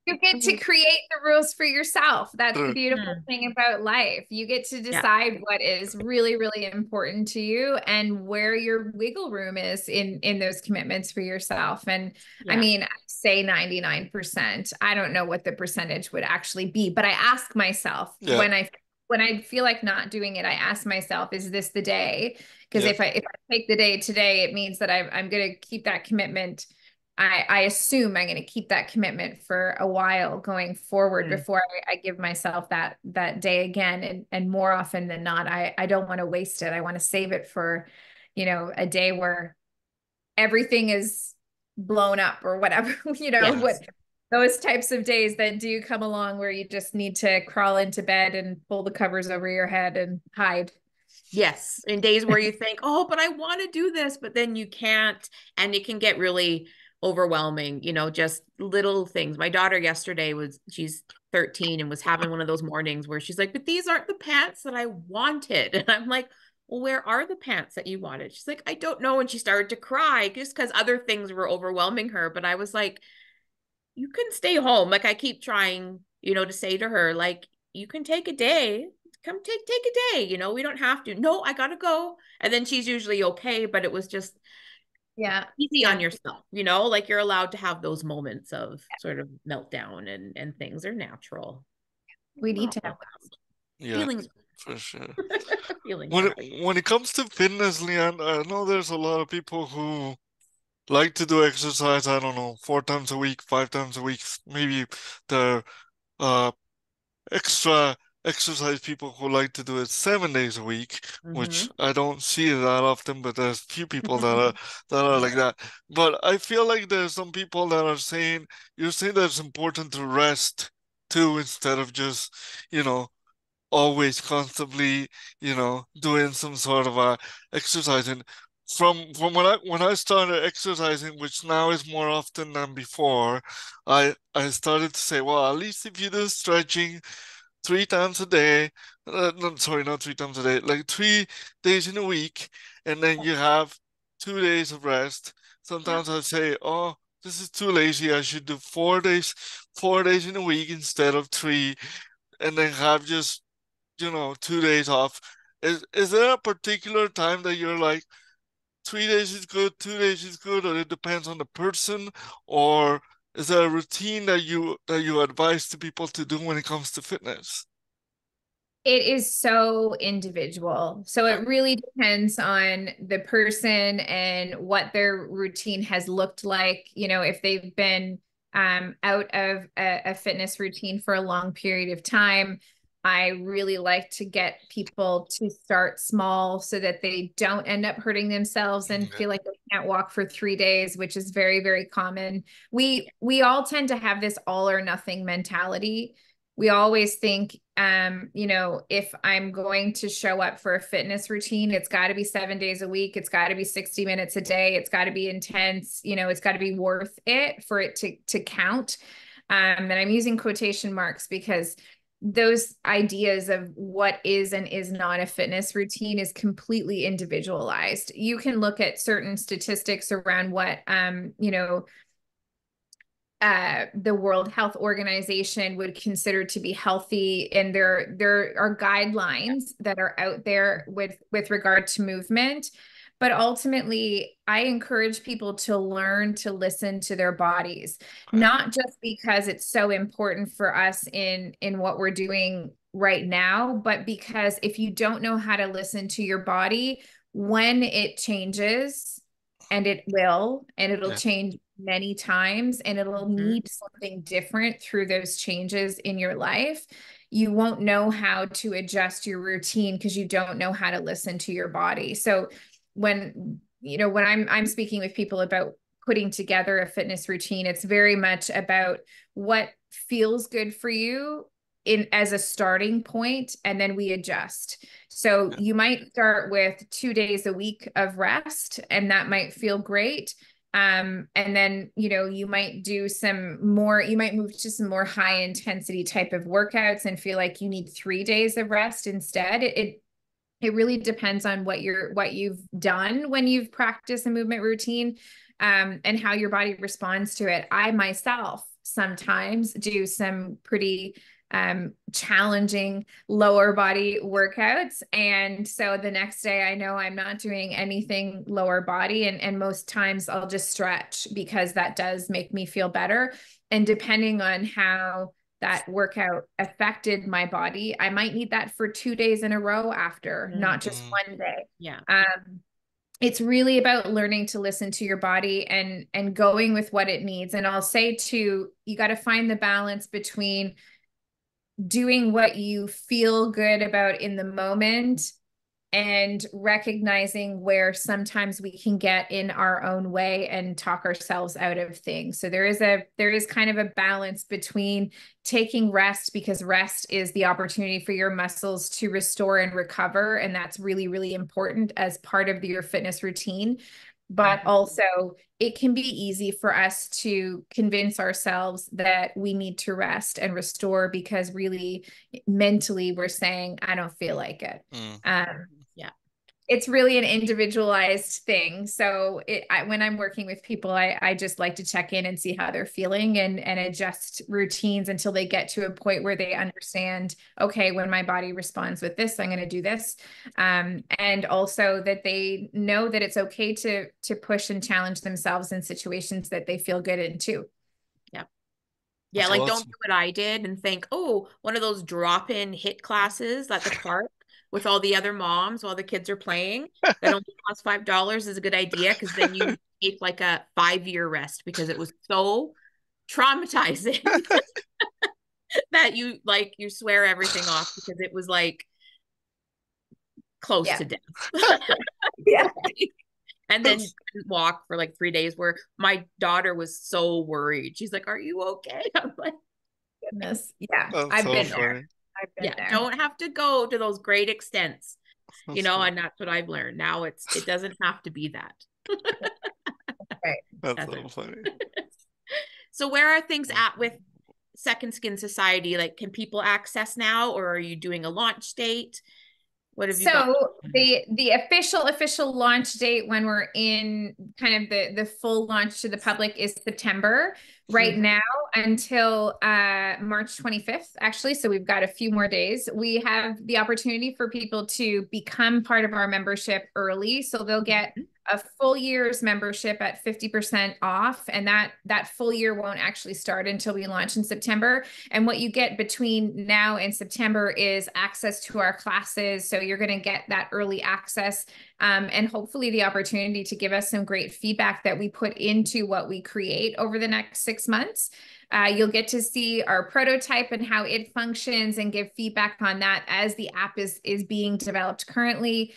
You get to create the rules for yourself. That's the beautiful Mm. thing about life. You get to decide what is really, really important to you and where your wiggle room is in those commitments for yourself. And I mean, I say 99%. I don't know what the percentage would actually be, but I ask myself when I feel like not doing it, I ask myself, is this the day? Because if I take the day today, it means that I'm going to keep that commitment. I assume I'm going to keep that commitment for a while going forward before I give myself that day again. And more often than not, I don't want to waste it. I want to save it for, you know, a day where everything is blown up or whatever, you know, what those types of days that do come along where you just need to crawl into bed and pull the covers over your head and hide. Yes. In days where you think, oh, but I want to do this, but then you can't. And it can get really overwhelming, you know, just little things. My daughter yesterday she's 13 and was having one of those mornings where she's like, but these aren't the pants that I wanted. And I'm like, well, where are the pants that you wanted? She's like, I don't know. And she started to cry just because other things were overwhelming her. But I was like, you can stay home. Like I keep trying, you know, to say to her, like, you can take a day. Come take a day, you know, we don't have to. No, I gotta go. And then she's usually okay, but it was just easy on yourself, you know, like you're allowed to have those moments of sort of meltdown and things are natural. We need to have feelings for sure. feelings when it comes to fitness, Leah, I know there's a lot of people who like to do exercise, I don't know, 4 times a week, 5 times a week, maybe the extra exercise people who like to do it 7 days a week, which I don't see that often, but there's few people that are like that. But I feel like there's some people that are saying, you're saying that it's important to rest too, instead of just, you know, always constantly, you know, doing some sort of exercising. From when I started exercising, which now is more often than before, I started to say, well, at least if you do stretching 3 times a day, no, sorry, not 3 times a day, like 3 days in a week, and then you have 2 days of rest. Sometimes I say, oh, this is too lazy. I should do 4 days in a week instead of 3, and then have just, you know, 2 days off. Is there a particular time that you're like, 3 days is good, 2 days is good, or it depends on the person, or is there a routine that you advise to people to do when it comes to fitness? It is so individual. So it really depends on the person and what their routine has looked like. You know, if they've been out of a fitness routine for a long period of time, I really like to get people to start small so that they don't end up hurting themselves and feel like they can't walk for 3 days, which is very, very common. We all tend to have this all or nothing mentality. We always think, you know, if I'm going to show up for a fitness routine, it's got to be 7 days a week. It's got to be 60 minutes a day. It's got to be intense. You know, it's got to be worth it for it to count. And I'm using quotation marks because those ideas of what is and is not a fitness routine is completely individualized. You can look at certain statistics around what, you know, the World Health Organization would consider to be healthy, and there are guidelines that are out there with regard to movement. But ultimately, I encourage people to learn to listen to their bodies, not just because it's so important for us in what we're doing right now, but because if you don't know how to listen to your body, when it changes, and it will, and it'll change many times, and it'll need something different through those changes in your life, you won't know how to adjust your routine because you don't know how to listen to your body. So when, you know, when I'm speaking with people about putting together a fitness routine, it's very much about what feels good for you as a starting point, and then we adjust. So you might start with 2 days a week of rest, and that might feel great. And then, you know, you might do you might move to some more high intensity type of workouts and feel like you need 3 days of rest instead. It really depends on what you've done when you've practiced a movement routine, and how your body responds to it. I myself sometimes do some pretty challenging lower body workouts. And so the next day I know I'm not doing anything lower body. And most times I'll just stretch because that does make me feel better. And depending on how that workout affected my body, I might need that for 2 days in a row after, not just one day. Yeah. It's really about learning to listen to your body and going with what it needs. And I'll say too, you got to find the balance between doing what you feel good about in the moment and recognizing where sometimes we can get in our own way and talk ourselves out of things. So there is kind of a balance between taking rest, because rest is the opportunity for your muscles to restore and recover. And that's really, really important as part of your fitness routine. But also it can be easy for us to convince ourselves that we need to rest and restore because really mentally we're saying, I don't feel like it. Yeah. It's really an individualized thing. So when I'm working with people, I just like to check in and see how they're feeling and adjust routines until they get to a point where they understand, okay, when my body responds with this, I'm going to do this. And also that they know that it's okay to push and challenge themselves in situations that they feel good in too. Yeah. That's Like awesome. don't do what I did and think, oh, one of those drop-in HIIT classes at the park with all the other moms while the kids are playing that only costs $5 is a good idea, because then you take like a 5-year rest because it was so traumatizing that you swear everything off because it was like close to death. Yeah. And then couldn't walk for like 3 days, where my daughter was so worried. She's like, are you okay? I'm like, goodness. Yeah. That's I've so been funny. there. I've been there. Don't have to go to those great extents, That's funny. and that's what I've learned. Now it doesn't have to be that. Right. That's so funny. So where are things at with Second Skin Society? Like, can people access now, or are you doing a launch date? What have you got? So the official launch date, when we're in kind of the full launch to the public, is September right now until March 25th, actually. So we've got a few more days. We have the opportunity for people to become part of our membership early. So they'll get a full year's membership at 50% off. And that full year won't actually start until we launch in September. And what you get between now and September is access to our classes. So you're going to get that early access and hopefully the opportunity to give us some great feedback that we put into what we create over the next 6 months. You'll get to see our prototype and how it functions and give feedback on that as the app is being developed currently.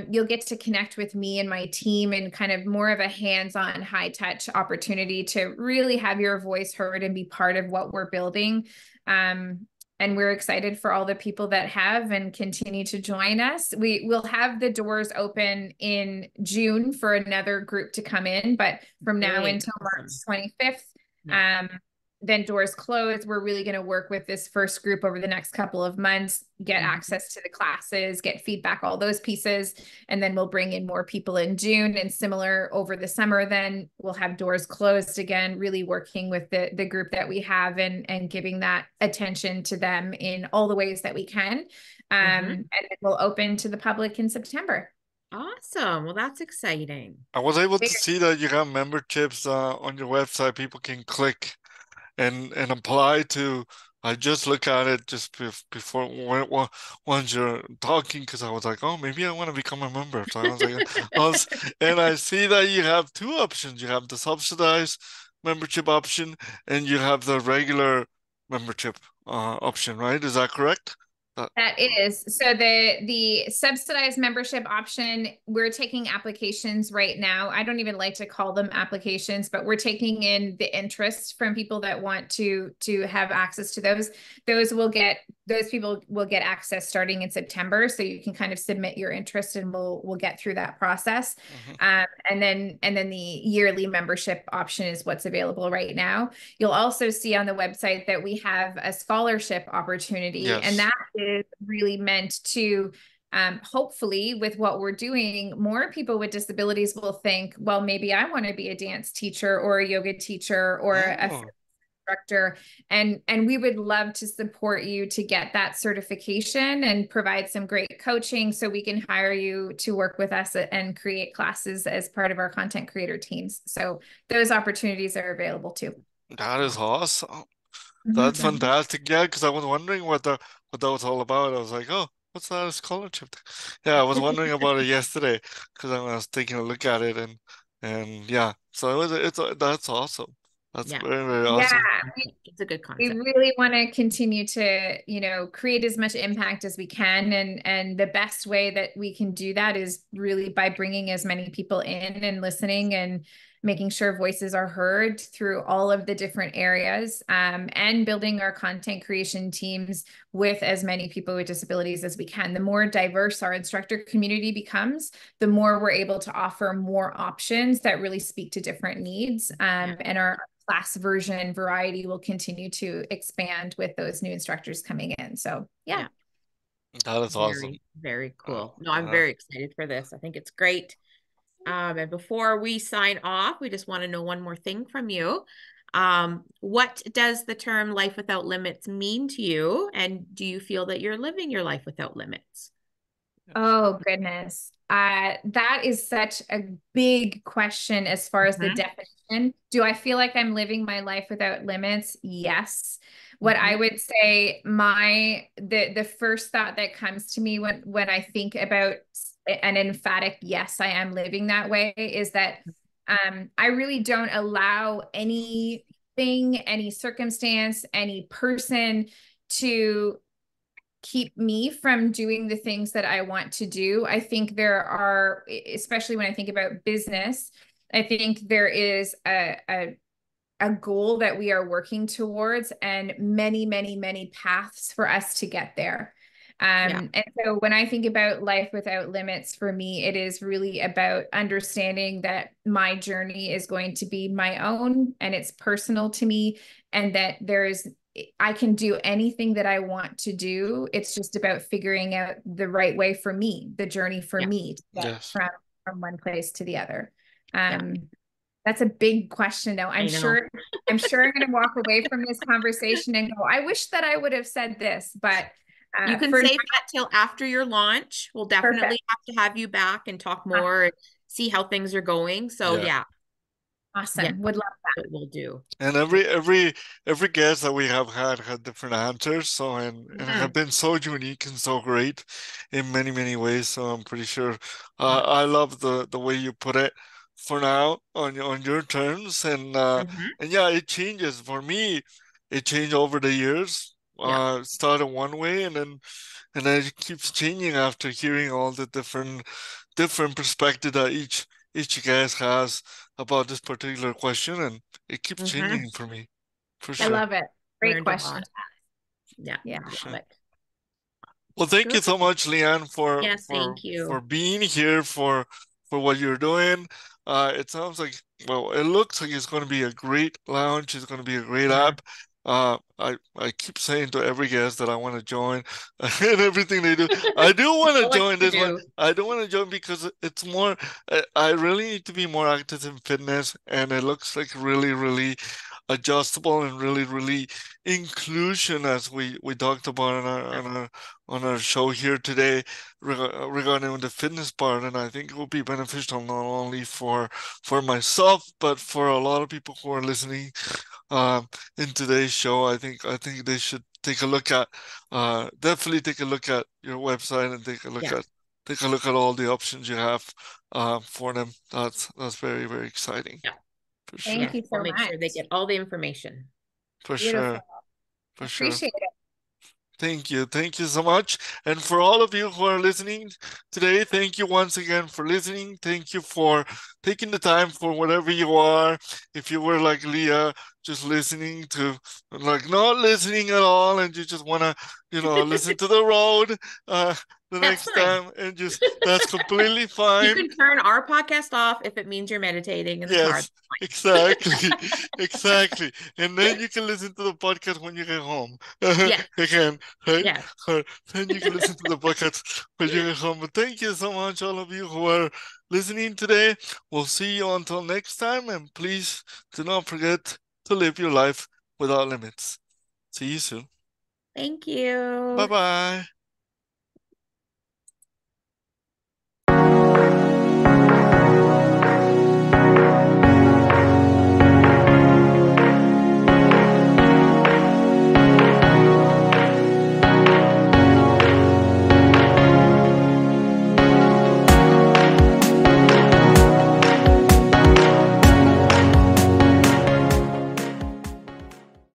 You'll get to connect with me and my team and kind of more of a hands-on, high-touch opportunity to really have your voice heard and be part of what we're building. And we're excited for all the people that have and continue to join us. We will have the doors open in June for another group to come in, but from now until March 25th, then doors close. We're really going to work with this first group over the next couple of months, get access to the classes, get feedback, all those pieces. And then we'll bring in more people in June, and similar over the summer. Then we'll have doors closed again, really working with the group that we have and giving that attention to them in all the ways that we can. And then we'll open to the public in September. Awesome. Well, that's exciting. I was able to see that you got memberships on your website. People can click and apply to. I just look at it just before once you're talking, because I was like, oh, maybe I want to become a member. So I was like, and I see that you have two options. You have the subsidized membership option, and you have the regular membership option, right? Is that correct? That is. So the subsidized membership option, we're taking applications right now. I don't even like to call them applications, but we're taking in the interest from people that want to have access to those. Those people will get access starting in September. So you can kind of submit your interest and we'll get through that process. And then the yearly membership option is what's available right now. You'll also see on the website that we have a scholarship opportunity, and that is really meant to hopefully, with what we're doing, more people with disabilities will think, well, maybe I want to be a dance teacher or a yoga teacher or a instructor, and we would love to support you to get that certification and provide some great coaching so we can hire you to work with us and create classes as part of our content creator teams. So those opportunities are available too. That is awesome. That's fantastic. Yeah, because I was wondering what that was all about. I was like, oh, what's that scholarship? Yeah, I was wondering about it yesterday because I was taking a look at it, and yeah, so that's awesome. That's very, very awesome. Yeah, it's a good concept. We really want to continue to, you know, create as much impact as we can, and the best way that we can do that is really by bringing as many people in and listening and making sure voices are heard through all of the different areas, and building our content creation teams with as many people with disabilities as we can. The more diverse our instructor community becomes, the more we're able to offer more options that really speak to different needs, and our class version variety will continue to expand with those new instructors coming in. So yeah. That is awesome. Very cool. No, I'm very excited for this. I think it's great. And before we sign off, we just want to know one more thing from you. What does the term life without limits mean to you? And do you feel that you're living your life without limits? Oh, goodness. That is such a big question as far as the definition. Do I feel like I'm living my life without limits? Yes. What I would say, the first thought that comes to me when I think about an emphatic yes, I am living that way, is that I really don't allow anything, any circumstance, any person to keep me from doing the things that I want to do. I think there are, especially when I think about business, I think there is a goal that we are working towards, and many, many, many paths for us to get there. And so when I think about life without limits, for me, it is really about understanding that my journey is going to be my own and it's personal to me, and that I can do anything that I want to do. It's just about figuring out the right way for me, the journey for me to get from one place to the other. That's a big question though. I'm sure I'm going to walk away from this conversation and go, I wish that I would have said this, but you can save that till after your launch. We'll definitely have to have you back and talk more and see how things are going. So awesome. Would love that. We'll do. And every guest that we have had different answers, so and have been so unique and so great in many, many ways. So I'm pretty sure I love the way you put it for now on your terms, and yeah, it changes for me. It changed over the years. Started one way, and then it keeps changing after hearing all the different perspective that each guest has about this particular question, and it keeps changing for me, for sure. I love it. Great question. Yeah, love it. Well, thank you so much, Leanne, thank you for being here, for what you're doing. It sounds like, well, it looks like it's going to be a great launch. It's going to be a great app. I keep saying to every guest that I want to join and everything they do. I do want to join this one. I don't want to join because it's more, I really need to be more active in fitness, and it looks like really, really adjustable and really, really inclusion, as we talked about on our show here today regarding the fitness part. And I think it will be beneficial not only for myself, but for a lot of people who are listening in today's show. I think they should take a look at definitely take a look at your website and take a look at all the options you have for them. That's very, very exciting. For sure. Thank you so much. Make sure they get all the information. For sure. For sure. Appreciate it. Thank you so much. And for all of you who are listening today, thank you once again for listening. Thank you for taking the time for whatever you are. If you were like Leah, just listening to, like, not listening at all, and you just want to, listen to the road the next time, and just, that's completely fine. You can turn our podcast off if it means you're meditating in the car. Exactly. And then you can listen to the podcast when you get home. Again, right? Yeah. Then you can listen to the podcast when you get home. But thank you so much, all of you who are listening today. We'll see you until next time, and please do not forget to live your life without limits. See you soon. Thank you. Bye-bye.